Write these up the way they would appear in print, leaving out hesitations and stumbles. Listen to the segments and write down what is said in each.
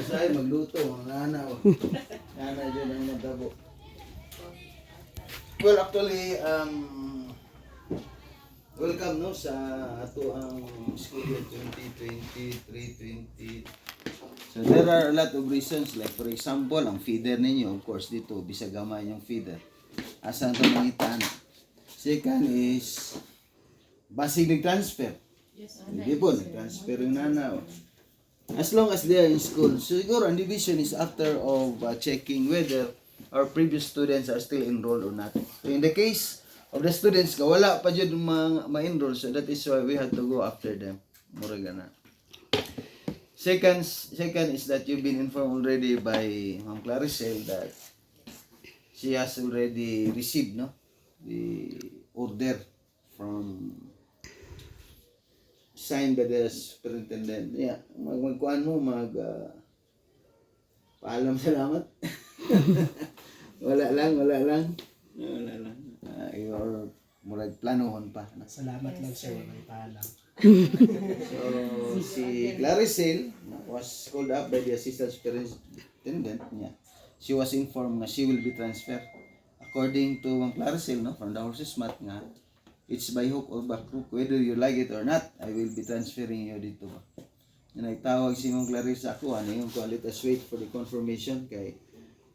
Usay magluto ang nana. Nana din ang matabo. Well, actually, welcome no sa ato ang school year 2023-20. So there are a lot of reasons, like for example, ang feeder ninyo, of course dito bisag gamay yung feeder. Asan to nangitan? Second is basig nag-transfer. Hindi po, nag-transfer yung nana. As long as they are in school, siguro ang division is after of checking whether our previous students are still enrolled or not. So in the case of the students ka wala pa jud ma-enroll, so that is why we had to go after them. Mura na. Second is that you've been informed already by Ma'am Claricel that she has already received the order from signed by the superintendent. Yeah, magkuan mo paalam salamat. wala lang. Your murag planohon pa. Salamat lang sir, may paalam. So si Claricel was called up by the assistant superintendent niya. She was informed na she will be transferred. According to Ma'am Claricel from the horse's mat nga, it's by hook or by crook, whether you like it or not, I will be transferring you dito ba. Nagtawag si Ma'am Clarissa ako, yung let us wait for the confirmation kay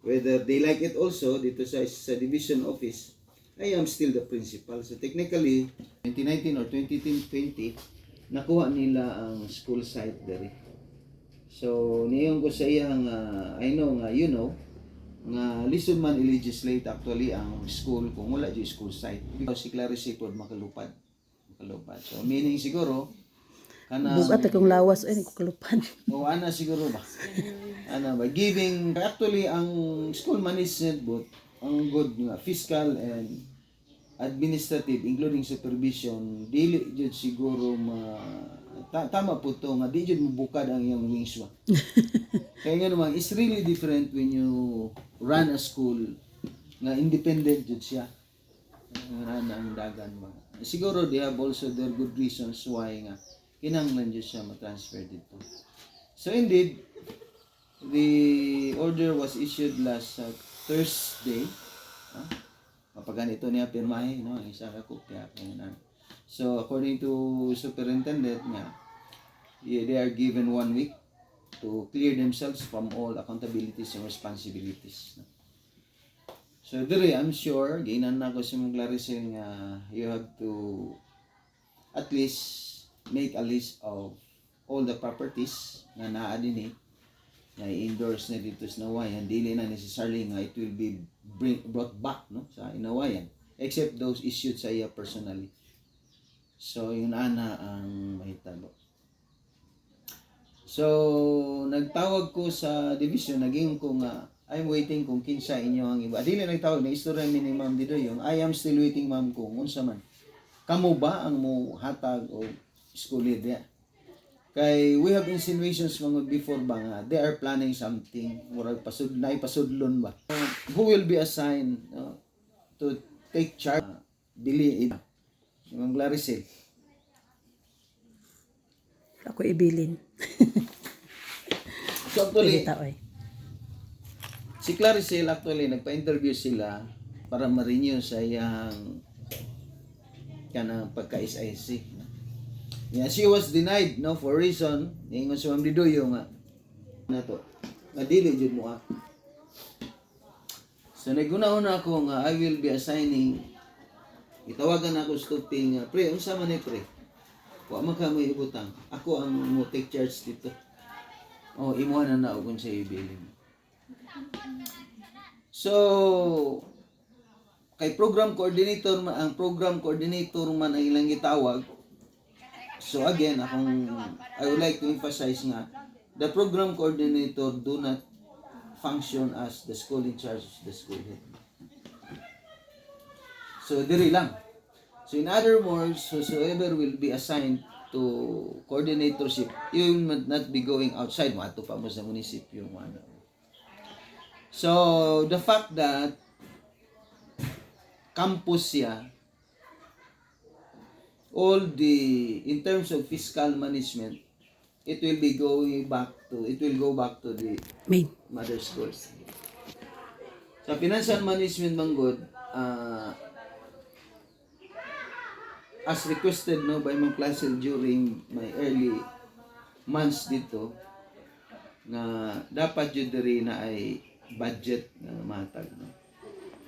whether they like it also dito sa division office. I am still the principal. So technically, 2019 or 2020, nakuha nila ang school site dere. So niyon ko sa iyang I know nga nga listen man i-legislate actually ang school kung wala di school site. Because si Clarissa pod makalupad. So meaning siguro kana bugat akong lawas ay kalupad. O ana siguro ba? Ana ba giving actually ang school management both ang good fiscal and administrative including supervision dili jud siguro tama po to nga di jud mabukad ang iyang wings ba. Kaya nga naman it's really different when you run a school nga independent jud siya. Ang dagan ba. Siguro they have also their good reasons why nga kinahanglan jud siya ma-transfer dito. So indeed, the order was issued last Thursday. Kapag ganito niya pirmahe, ang isa ka kopya. So according to superintendent niya, they are given 1 week to clear themselves from all accountabilities and responsibilities. So dire, I'm sure, ginan na ko si Ma'am Claricel nga you have to at least make a list of all the properties nga naa dinhi na i-endorse na dito sa Nawayan. Dili na necessarily nga it will be brought back sa Nawayan except those issued sa iya personally. So yun ana ang mahitabo. So nagtawag ko sa division, naging ko nga I'm waiting kung kinsa inyo ang iba. Dili nagtawag na istorya mi ni Ma'am Didoyong. I am still waiting ma'am kung unsa man. Kamo ba ang mo hatag o school year? Kay we have insinuations mga before ba nga they are planning something murag pasudlon ba. Who will be assigned to take charge? Dili Ma'am Claricel. Ako ibilin. So actually, Pili si Claricel actually nagpa-interview sila para ma-renew sa iyang kanang pagka-SIC. Yeah, she was denied for reason ingon si Ma'am Didoyo nga nato dili jud mo ako. So naguna-una ako nga I will be assigning, itawagan ako stuping pre unsa man ni pre, wa man ka mo ibutang ako ang mo take charge dito. Imuha na og unsa ibilin. So kay program coordinator ang program coordinator man ang ilang gitawag. So again, I would like to emphasize nga, the program coordinator do not function as the school in charge of the school head. So diri lang. So in other words, whosoever will be assigned to coordinatorship, you will not be going outside. Mato pa mo sa munisipyo. So the fact that campus siya, all the in terms of fiscal management it will go back to the Main. mother school. Sa financial management manggod, as requested no by mga klase during my early months dito, na dapat yun diri na ay budget na matag. No?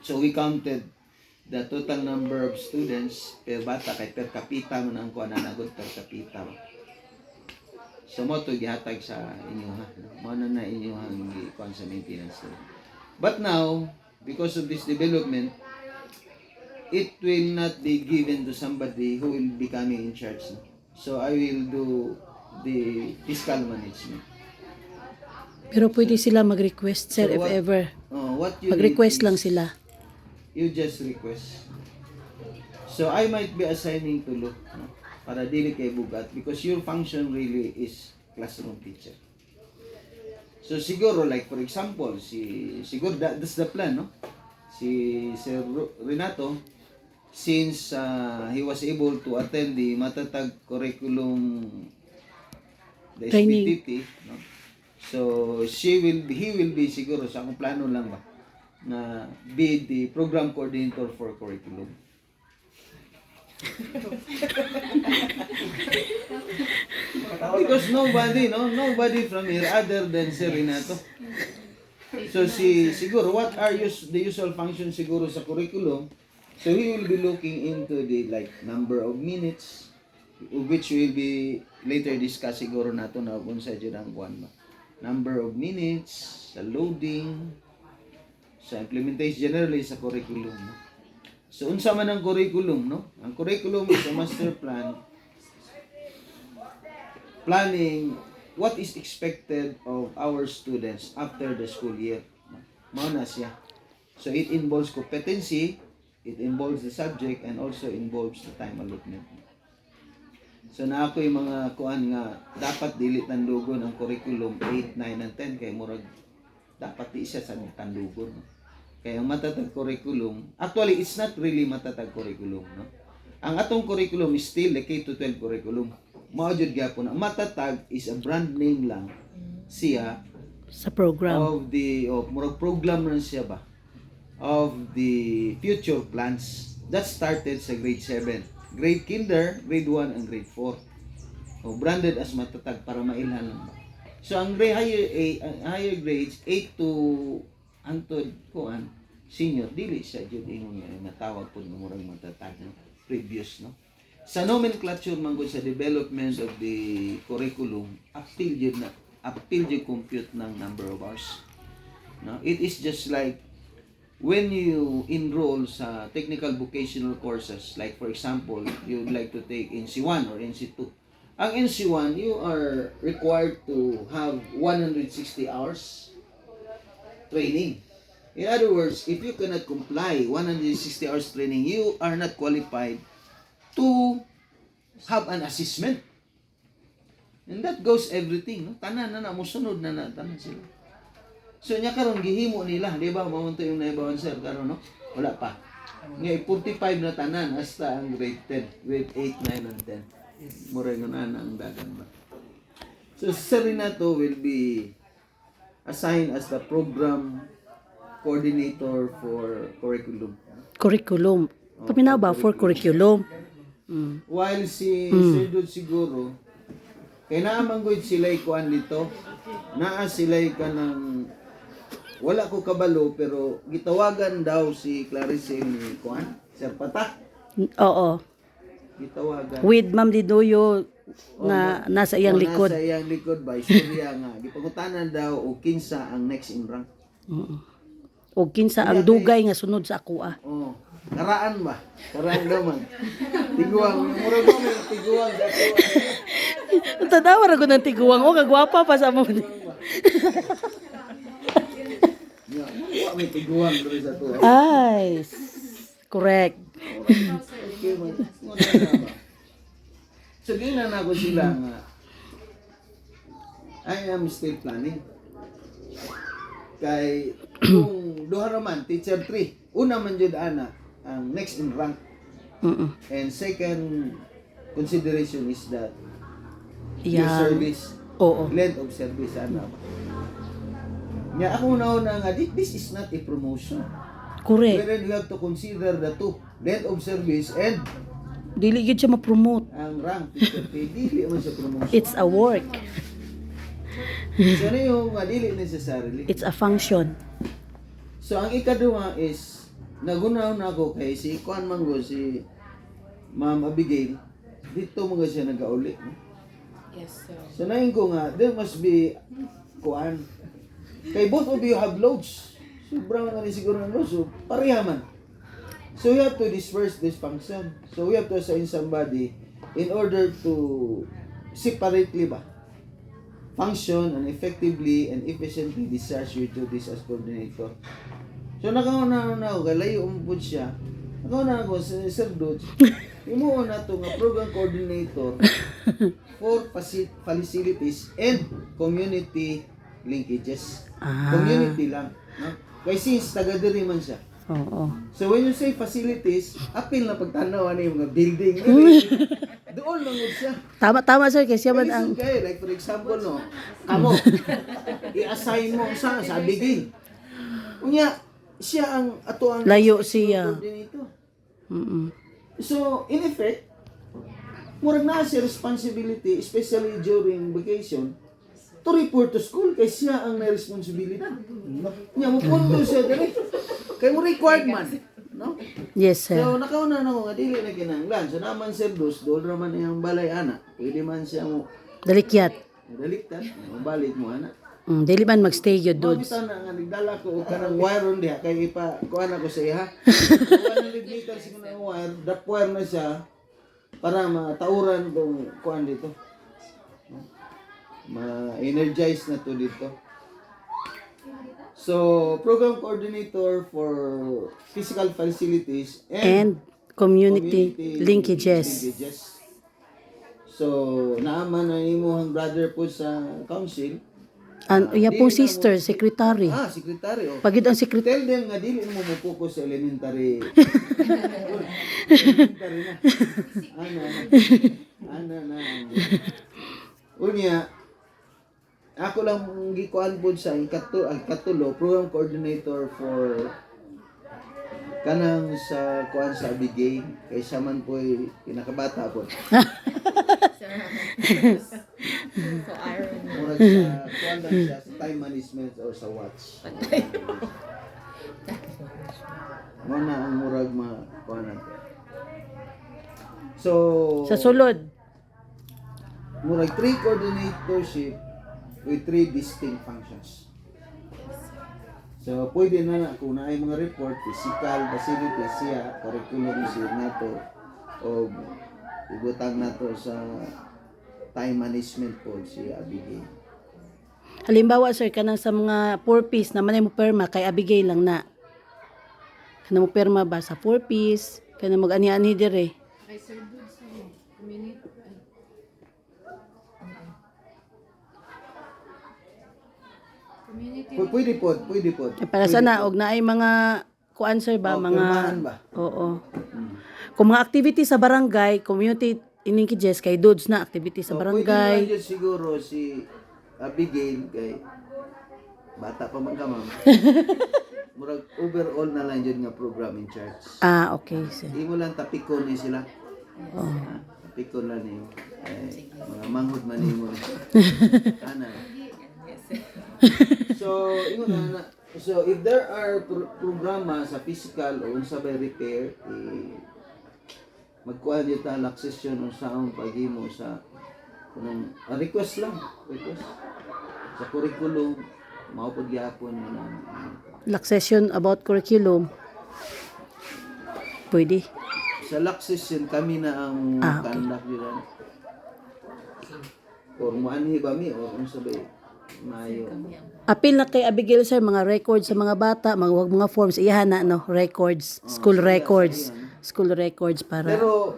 So we counted the total number of students per bata kay per capita mo na ang kuha na nagod per capita. So mo to gihatag sa inyo ha. Mo na inyo ang kuha sa maintenance. But now, because of this development, it will not be given to somebody who will be coming in charge. No? So I will do the fiscal management. Pero pwede sila mag-request, sir, So if ever. What you Mag-request need lang is, sila. You just request. So I might be assigning to look no? Para dili kay bugat because your function really is classroom teacher. So siguro like for example, siguro that's the plan, no? Si Sir Renato, since he was able to attend the matatag curriculum, the Training. SPTT, no? So he will be siguro sa akong plano lang ba na be the program coordinator for curriculum. Because nobody from here other than Sir Renato. So siguro what are the usual functions siguro sa curriculum? So he will be looking into the like number of minutes which will be later discuss siguro nato na kung sa dyan ang kuwan ba. Number of minutes, sa loading, sa implementation generally sa curriculum. No? So unsa man ang curriculum, no? Ang curriculum is a master plan planning what is expected of our students after the school year. Mao na siya. So it involves competency, it involves the subject, and also involves the time allotment. So na ako yung mga kuan nga dapat dili tandugon ang curriculum 8, 9, and 10 kay murag dapat di siya sa tandugon. No? Kaya ang matatag curriculum, actually it's not really matatag curriculum, no. Ang atong curriculum is still the K-12 curriculum. Mao jud gyapon ang matatag is a brand name lang siya Sa program. of murag program ran siya ba of the future plans that started sa grade 7. Grade kinder, grade 1, and grade 4. O branded as matatag para mailhan lang ba. So ang higher grades 8 to antod kuan senior dili siya jud ingon nga natawag pud nga murag matatag no? Previous no. Sa nomenclature man gud sa development of the curriculum appeal jud compute ng number of hours. No, it is just like when you enroll sa technical vocational courses, like for example, you would like to take NC1 or NC2. Ang NC1, you are required to have 160 hours training. In other words, if you cannot comply 160 hours training, you are not qualified to have an assessment. And that goes everything. No? Tanan na musunod na tanan sila. So nya karon gihimo nila, di ba? Maunto yung naibawan sir karon no? Wala pa. Nga 45 na tanan hasta ang grade 10, grade 8, 9 and 10. Mura nga na ang dagan ba. So Sir Renato will be assigned as the program coordinator for curriculum. Curriculum. Paminaw ba for curriculum? While si Sir Dud siguro kay naamang gud sila kuan dito. Naa sila ka ng wala ko kabalo pero gitawagan daw si Clarice ni kuan Sir Pata. Oo. Gitawagan. With Ma'am Didoyo na nasa iyang likod. Nasa iyang likod ba istorya nga gipangutanan daw o kinsa ang next in rank. O kinsa ang dugay nga sunod sa akoa. Oh, karaan ba? Karaan daw man. Tiguang, mura ba may tiguang sa tuwa. Tanawa ra ko ng tiguang. O, kagwapa pa sa mo. May tiguang doon sa tuwa. Ay, correct. Okay, man. So, ginan ako sila nga I am still planning. Kay kung duha raman teacher 3, una man jud ana ang next in rank. And second consideration is that your Yeah. service. Oo. Length of service, ano ba? Nga ako na nga, this is not a promotion. Correct. Wherein you have to consider the two, length of service and Dili gid siya ma-promote. ang rank, teacher pay. Dili man sa promotion. It's a work. So, ano yung dili necessarily? It's a function. So, ang ikaduha is, nagunaw na ako kay si Kuan Manggo, si Ma'am Abigail, dito mga siya nag-auli. No? Yes, sir. So, nahin ko nga, there must be Kuan. Kay both of you have loads. Sobrang nga siguro ng loads. So, pareha man. So, we have to disperse this function. So, we have to assign somebody in order to separately function and effectively and efficiently discharge your duties as coordinator. So, nakauna na ako, layo umupod siya. Nakauna ako sa Sir Dodge. Imuo na ito nga program coordinator for facilities and community linkages. Community lang. No? Kaya since taga-diri man siya. Oo. So when you say facilities, apil na pagtanaw ano yung mga building. Doon lang siya. Tama sir kasi man ang Kayo, like for example, no, kamo, i-assign mo sa Abigail. Unya, siya ang ato ang Layo siya. coordinator. Mm. So, in effect, murag na siya responsibility, especially during vacation, to report to school kay siya ang may responsibility. Nya mo punto siya dali. Kay mo required man, no? Yes sir. So nakauna na ko nga dili na kinahanglan. So naman Sir Dos, doon raman yung balay ana. Pwede man siya mo Dalikyat. daliktan, mabalik mo ana. Dili man magstay gyud Dudes. dudes. Na nga nagdala ko og kanang wire on diha kay ipa kuan ako sa iya. 100 siguro na wire, drop wire na siya para matauran tong kuan dito. Ma-energize na to dito. So, program coordinator for physical facilities And community linkages. So, naaman na imuhang brother po sa council. Iya pong sister, secretary. Secretary. Oh. Pagid ang secretary. Tell them nga dili mo mo-focus sa elementary. Elementary na. Ana na. Unya, ako lang gikuan po sa ikatulo, program coordinator for kanang sa kuan sa Abigail kay siya man po pinakabata po. So, iron. Murag sa kuan lang siya sa time management or sa watch. Mo na ang murag kuan natin. So Sa sulod. murag 3 coordinatorship with 3 distinct functions. So, pwede na kung na ay mga report, physical, facilities siya, curriculum siya nato, o ibutang nato sa time management po si Abigail. Halimbawa sir kanang sa mga 4-piece naman ay mo perma kay Abigail lang na. Kanang mo perma ba sa 4-piece? Kanang mag-ani-ani dire. Ay, sir, good sa community. Community. Pwede po. Para sana og naay mga kuan sir ba mga Pirmahan ba? Oo. Kung mga activity sa barangay, community linkages kay dudes na activity sa Pwede barangay. na dyan siguro si Abigail kay bata pa man ka ma'am. Murag overall na lang dyan nga program in charge. Okay sir. Hindi mo lang tapikon ni sila. Tapikon lang niyo. Mga manghod man niyo mo. Ana. So, so if there are programa sa physical o unsa bay repair, magkuha niyo ta laksesyon o sound paghimo sa kunang request lang, request sa curriculum mao pud gyapon na Lak session about curriculum. Pwede. sa laksesyon kami na ang Okay. conduct yun. Or muanhi ba mi o unsa bay mayo. Apil na kay Abigail sir mga records sa mga bata, mga forms iyahan na no, records, school sige, records. sige, School records para Pero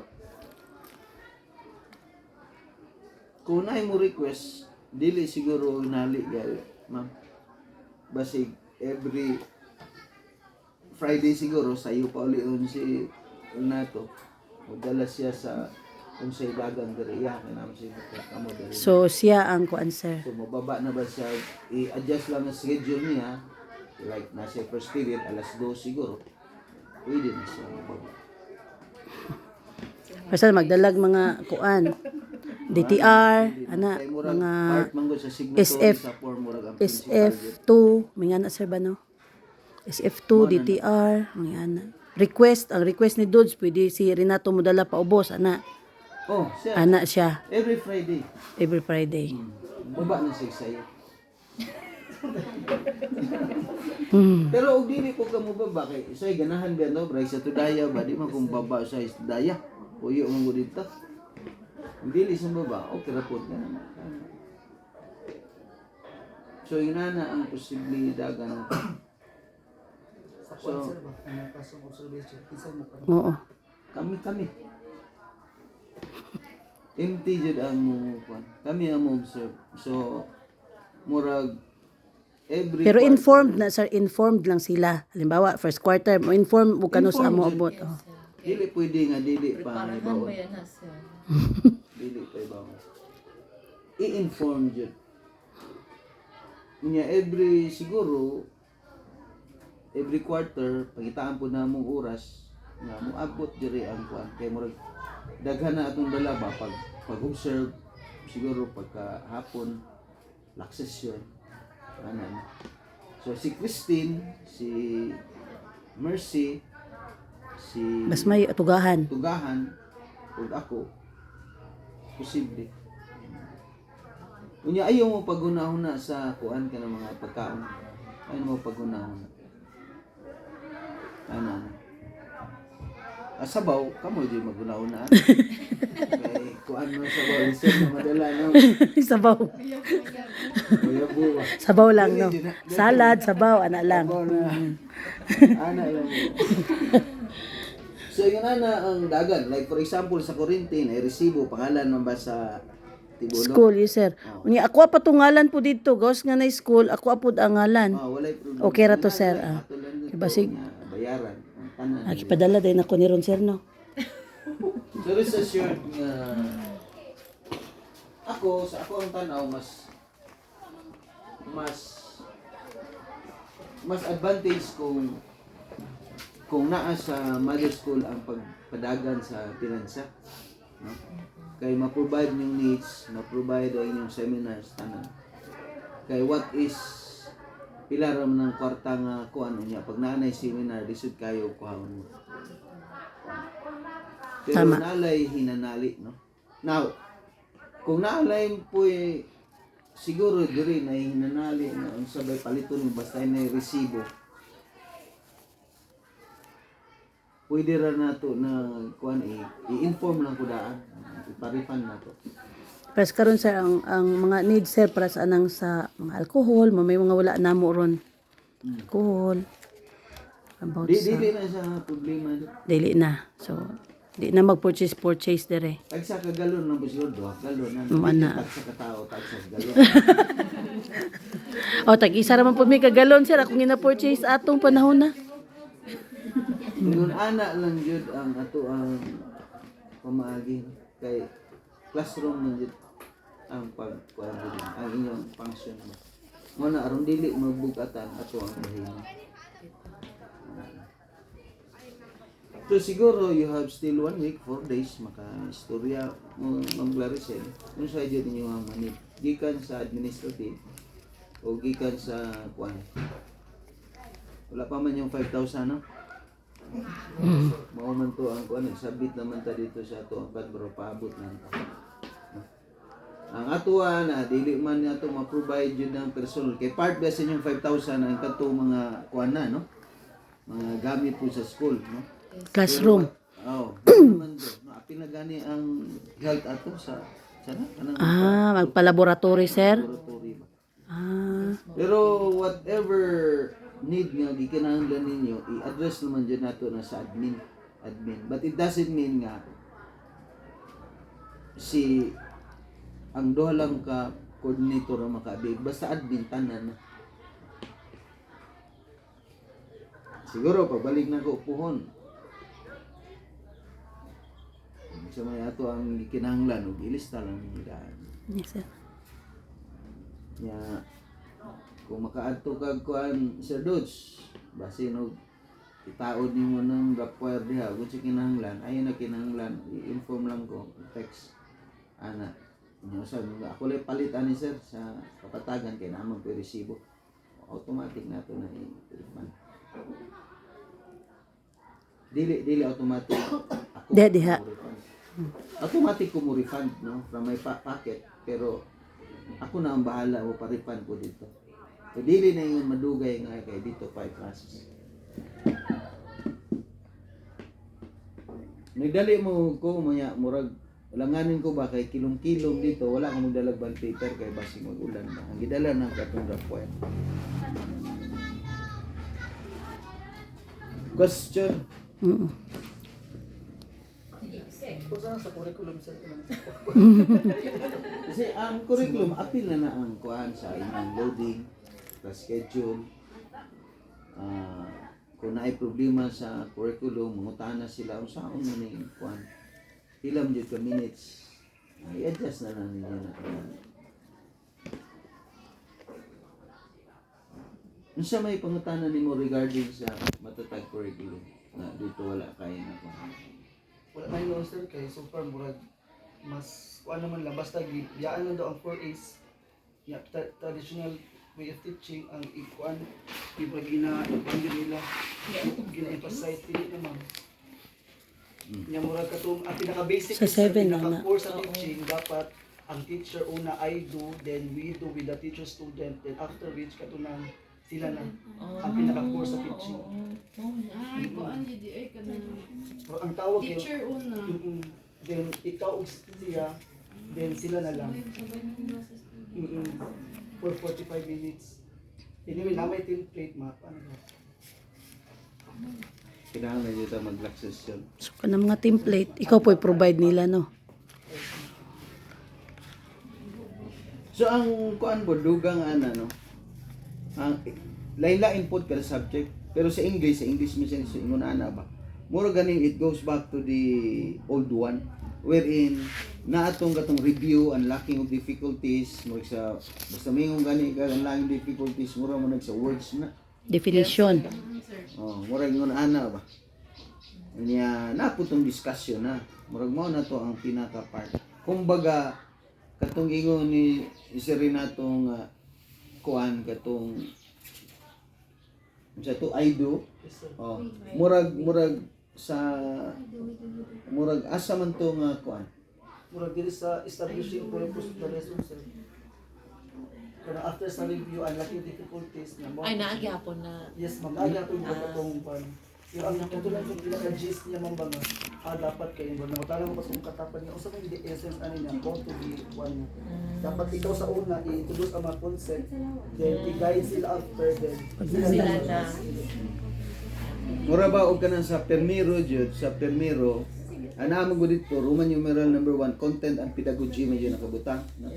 kung na mo request, dili siguro nali gal, ma'am. Basig every Friday siguro sayo pa ulion si nato. Magdala siya sa kung sa dagan diri iya kay naman siya kamo diri. So siya ang kuan sir. So mababa na ba siya, i-adjust lang ang schedule niya, like nasa first period, alas 2 siguro, pwede na siya mababa. Basta magdalag mga kuan. DTR, ana, Kay murag mga part man gud sa signatory SF, sa form murag ang principal yun. SF2, may nga na sir ba no? SF2, DTR, may ana. Request, ang request ni Dudes, pwede si Renato modala pa ubos, ana. Oh, siya, Ana siya, every Friday. every Friday. Baba na siya sa'yo. Hmm. Pero og dili ko ka mo baba kay say ganahan ba no, bray sa tudaya ba di man kung baba sa tudaya. Puyo mo dito. Ang dili sa baba, okay ra pud na. So yun na ang posibilidad ng Sa kuwan, sir ba? Ang kasong observation. Isa mo pa. Oo. kami. Empty jud ang mo kwan. Kami ang mo observe. So murag every Pero quarter- informed na sir, informed lang sila. Halimbawa, first quarter, mo inform mo kano sa amo abot. Oh. Dili pwede nga dili pa Preparahan ibaon. ba yan, sir? Dili pa ibaon. I-inform jud. Nya every siguro every quarter pagitaan po na mong oras nga mo abot diri ang kwan kay murag daghan na atong dala ba pag-observe siguro pagka hapon laksesyon anan. So si Christine, si Mercy, si Mas may atugahan. Tugahan ug ako posible. Unya ayaw mo pagunahon sa kuan ka ng mga pagkaon. Ayaw mo pagunahon. Ano? Sabaw, kamo di magunahon na. Kay kuan mo sabaw lisod na madala no. Sabaw. Kuya buwa. Sabaw lang, no? Salad, sabaw, ana lang. Sabaw na. Ana lang. So yun na ang dagan. Like for example sa Corinthine ay resibo pangalan man ba sa Tibulo? School, yes sir. Unya ako pa tungalan po dito, gawas nga na school, ako apod ang ngalan. Walay problema. Okay ra to, sir. Ato lang dito Basig. nga bayaran ang tanan. Nakipadala din ako ni Ron sir, no? So rest assured nga ako sa ako ang tanaw mas advantage kung naa sa mother school ang pagpadagan sa pinansa, no? Kay ma-provide yung needs, ma-provide ang inyong seminars tanan. Kay what is pila ra man ang kwarta nga kuan unya pag naanay seminar lisod kayo kuhaon mo. Pero Tama. nalay hinanali, no? Now, kung naalay po siguro diri na hinanali na ang sabay paliton mo basta na resibo. Pwede ra nato na kuan i-inform lang ko daan. Iparifan nato. Pero karon sir, ang mga needs sir para sa anang sa mga alcohol, may mga wala na mo ron. Alcohol. About sa Dili na sa problema. dili na. So, di na mag-purchase dire. Tagsa ka galon ng siguro 2 galon na. Mana. Tagsa ka tao, tagsa ka galon. O, tag-isa raman po may kagalon sir, akong gina-purchase atong panahon na. Ngun ana lang jud ang ato ang pamaagi kay classroom man jud ang pagkuan jud ang inyong function mo na aron dili magbugatan ato ang bahin. So siguro you have still 1 week, 4 days maka istorya mo maglarisen kung sa jud ninyo ang manid gikan sa administrative o gikan sa kuan. Wala pa man yung 5,000 no? Mao man to ang kuan nagsabit naman ta dito sa ato ang kadbro paabot nan ta. Ang atuwa na dili man nato ma-provide jud ng personal kay part ba sa inyong 5,000 ang kadto mga kuan na no. Mga gamit po sa school no. Classroom. Oh, man do. No, apil na gani ang health ato sa sana kanang Magpa-laboratory sir. laboratory ba. Pero whatever need nga gikinahanglan ninyo, i-address naman dyan nato na sa admin. But it doesn't mean nga ang duha lang ka coordinator ang makaabig. Basta admin, tanan na. Siguro, pagbalik na ko upuhon. sa may ato ang kinahanglan ug ilista lang ni daan. Yes, sir. Nya kung makaadto kag kuan Sir Dodge, basin og itaod nimo ng rapwire diha kung sa kinahanglan, ayon na kinahanglan, i-inform lang ko, text ana. Nya sa ako lay palit ani sir sa kapatagan kay naman ko resibo. Automatic nato na i-refund. Dili automatic. Ako Diha. mo refund. Automatic ko mo refund no from my pocket, pero ako na ang bahala mo pa-refund ko dito. So, dili na yung madugay nga kay dito 5 classes. Nagdali mo ko murag langanin ko ba kay kilom-kilom dito, wala akong magdalag band paper kay basig mag-ulan ba. Ang gidala ng katong rapwire. Question. Kung saan sa curriculum sir, Kasi ang curriculum, apil na ang kuhaan sa inyong loading, sa schedule. Kung naay problema sa curriculum, mangutahan na sila, kung saan na yung kuhaan. Ilang dyan ka minutes, i-adjust na ninyo na kuhaan. Unsa may pangutanan nimo regarding sa matatag curriculum na dito wala kaya na kuhaan? wala na yun sir, kay so far murag mas kuan naman lang basta giyaan lang daw ang 4A's traditional way of teaching ang ikuan iba nila gina-emphasize dili naman nya murag katong ang pinaka basic Sa 7 na na. core sa teaching dapat ang teacher una I do, then we do with the teacher student, then after which katunang sila na ang pinaka core sa teaching. Ay, kuan di ay kanang Pero ang tawag yung teacher una. then ikaw ug siya, then sila na lang. For 45 minutes. Anyway, na may template map. Ano ba? Kailangan nyo ito mag-lock session. So, kanang mga template, ikaw po i-provide nila, no? So ang kuan po dugang ana no. Ang lain-lain pod kada subject pero sa English mission sa ingon ana ba. Mura ganing it goes back to the old one wherein na atong gatong review unlocking of difficulties mo sa basta mayong gani ka unlocking difficulties mura mo nag sa words na. Definition. Oh, murag ngon ana ba. Nya naputong discussion na. Murag mao na to ang pinaka part. Kumbaga katong ingon ni Sir Renatong kuan katong sa to I do. Yes, sir. Oh, murag asa man to nga kuan. Murag dili sa establishing purpose of the lesson, sir. Pero after sa review, unlocking difficulties na mo. Ay, naagyapon na. Yes, ma'am. Lagi ako yung katong pan. Yung ang katulad yung pinaka-gist niya, ma'am, ba dapat kayo ba na matala mo pa kung katapan niya. Usa man yung essence ano niya, how to be one. Dapat ikaw sa una, i-introduce ang mga concept, then i-guide sila after, then Sila na. Mura ba og kanang sa permiro jud sa permiro ana mo gud dito Roman numeral number 1 content and pedagogy medyo nakabutang. No?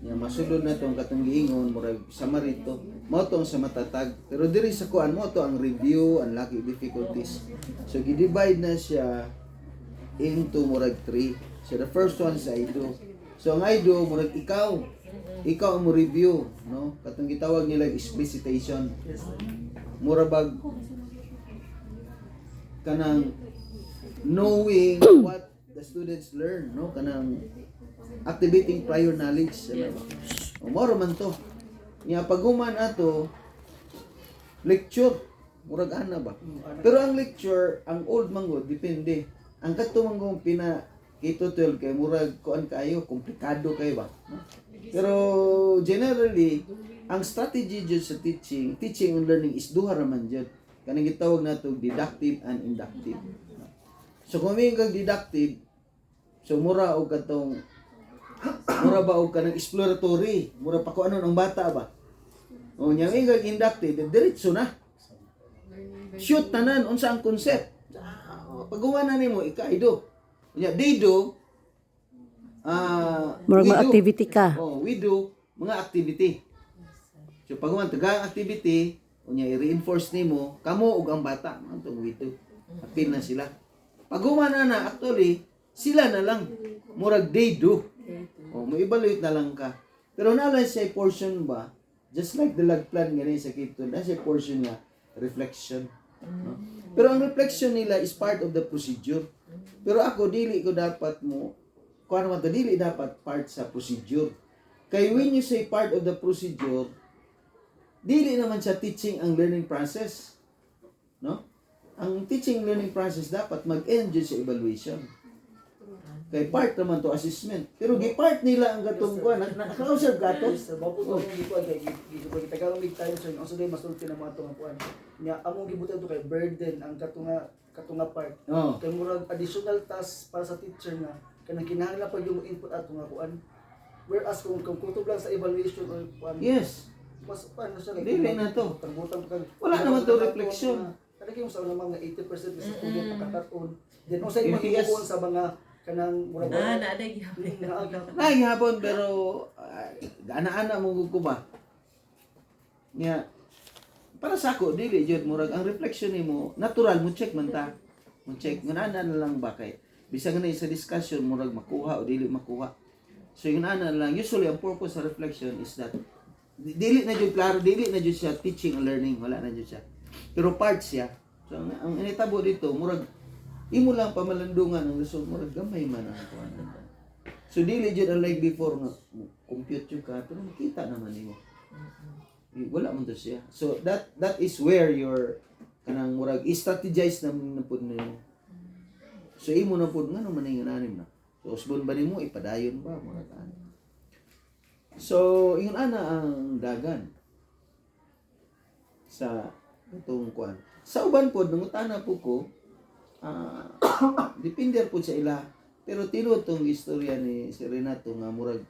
Nya masulod na tong katong giingon murag summary to. Mao tong sa matatag. Pero diri sa kuan mo to ang review, unlocking difficulties. So gi-divide na siya into murag 3. So the first one sa I do. So ang I do murag ikaw ang mo review, no? Katong gitawag nila explicitation. yes, sir. Mura bag kanang knowing what the students learn, no? Kanang activating prior knowledge. O moro man to. Nya paguman ato lecture murag ana ba. Pero ang lecture, ang old mango depende. Ang kadto mango pina K-12 kay murag kuan kayo, komplikado kayo ba. No? Pero generally, ang strategy jud sa teaching and learning is duha ra man jud. Kanang gitawag nato deductive and inductive. So kung may kang deductive, so mura og katong mura ba og kanang exploratory, mura pa ko ano ang bata ba. O nya may kang inductive, diretso na. Shoot tanan unsa ang concept. Pagawa na nimo ikaido. Nya they do Murag we mga do. activity ka. Oh, we do mga activity. So pagawa taga activity, unya i-reinforce nimo kamo ug ang bata, antong we do. Apil na sila. Pagawa na actually Sila na lang murag they do. O mo evaluate na lang ka. Pero naalala siya portion ba? Just like the lag plan nga sa Kipton, na siya portion nga reflection. No? Pero ang reflection nila is part of the procedure. Pero ako dili ko dapat mo kuan man to, dili dapat part sa procedure. Kay when you say part of the procedure, dili naman siya teaching ang learning process. No? Ang teaching learning process dapat mag-end dyan sa evaluation. Kay part naman to assessment. Pero gi-part nila ang gatong kuan, nakausap gato. Sir, bapo ko ang gikuan kay gito kay tagalog big time sir. Unsa day masulti na mga tunga kuan. Nya among gibutan to kay burden ang katunga part. Oh. Kay murag additional task para sa teacher nga kanang kinahanglan pa yung input ato nga kuan. Whereas kung kutob lang sa evaluation or kuan. Yes. Mas paano siya kay Dili na to. Pagbutan kag Wala naman to reflection. Kada kay sa mga 80% sa student makakat-on. Then usay Yes. magtuon sa mga kanang murag naaday gyapon. Naghihapon pero ana-ana mo ko ba? Nya para sa ako dili jud murag ang reflection nimo natural mo check man ta. Mo check ngana na lang ba kay bisag na sa discussion murag makuha o dili makuha. So yung ana lang usually ang purpose sa reflection is that dili na jud klaro, dili na jud siya teaching and learning, wala na jud siya. Pero part siya. So ang initabo dito murag imo lang pamalandungan ang result mo gamay man ang kuan. So dili jud unlike before nga compute jud ka pero makita naman nimo. Wala man to siya. So that is where your kanang murag strategize na pud nimo. So imo na pud ngano man yung anim na. So usbon ba nimo ipadayon ba murag ano. So ingon ana ang dagan sa itong kuan. Sa uban pod nangutana po ko depende po sa ila pero tinuod tong istorya ni si Renato nga murag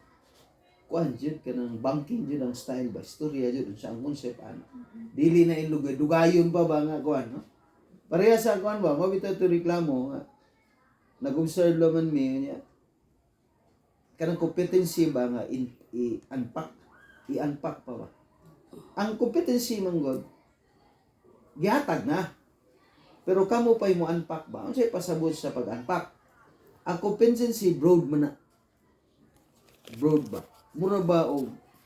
kuan jud kanang banking jud ang style ba istorya jud sa ang concept ano dili na ilugay dugayon pa ba nga kuan no pareha sa kuan ba mabitaw to reklamo nga nag-observe laman mi niya kanang competency ba nga i-unpack pa ba ang competency manggod gihatag na. Pero kamo pa'y mo unpack ba? Ano siya pasabot sa pag-unpack? Ang competency broad man na. Broad ba? Mura ba o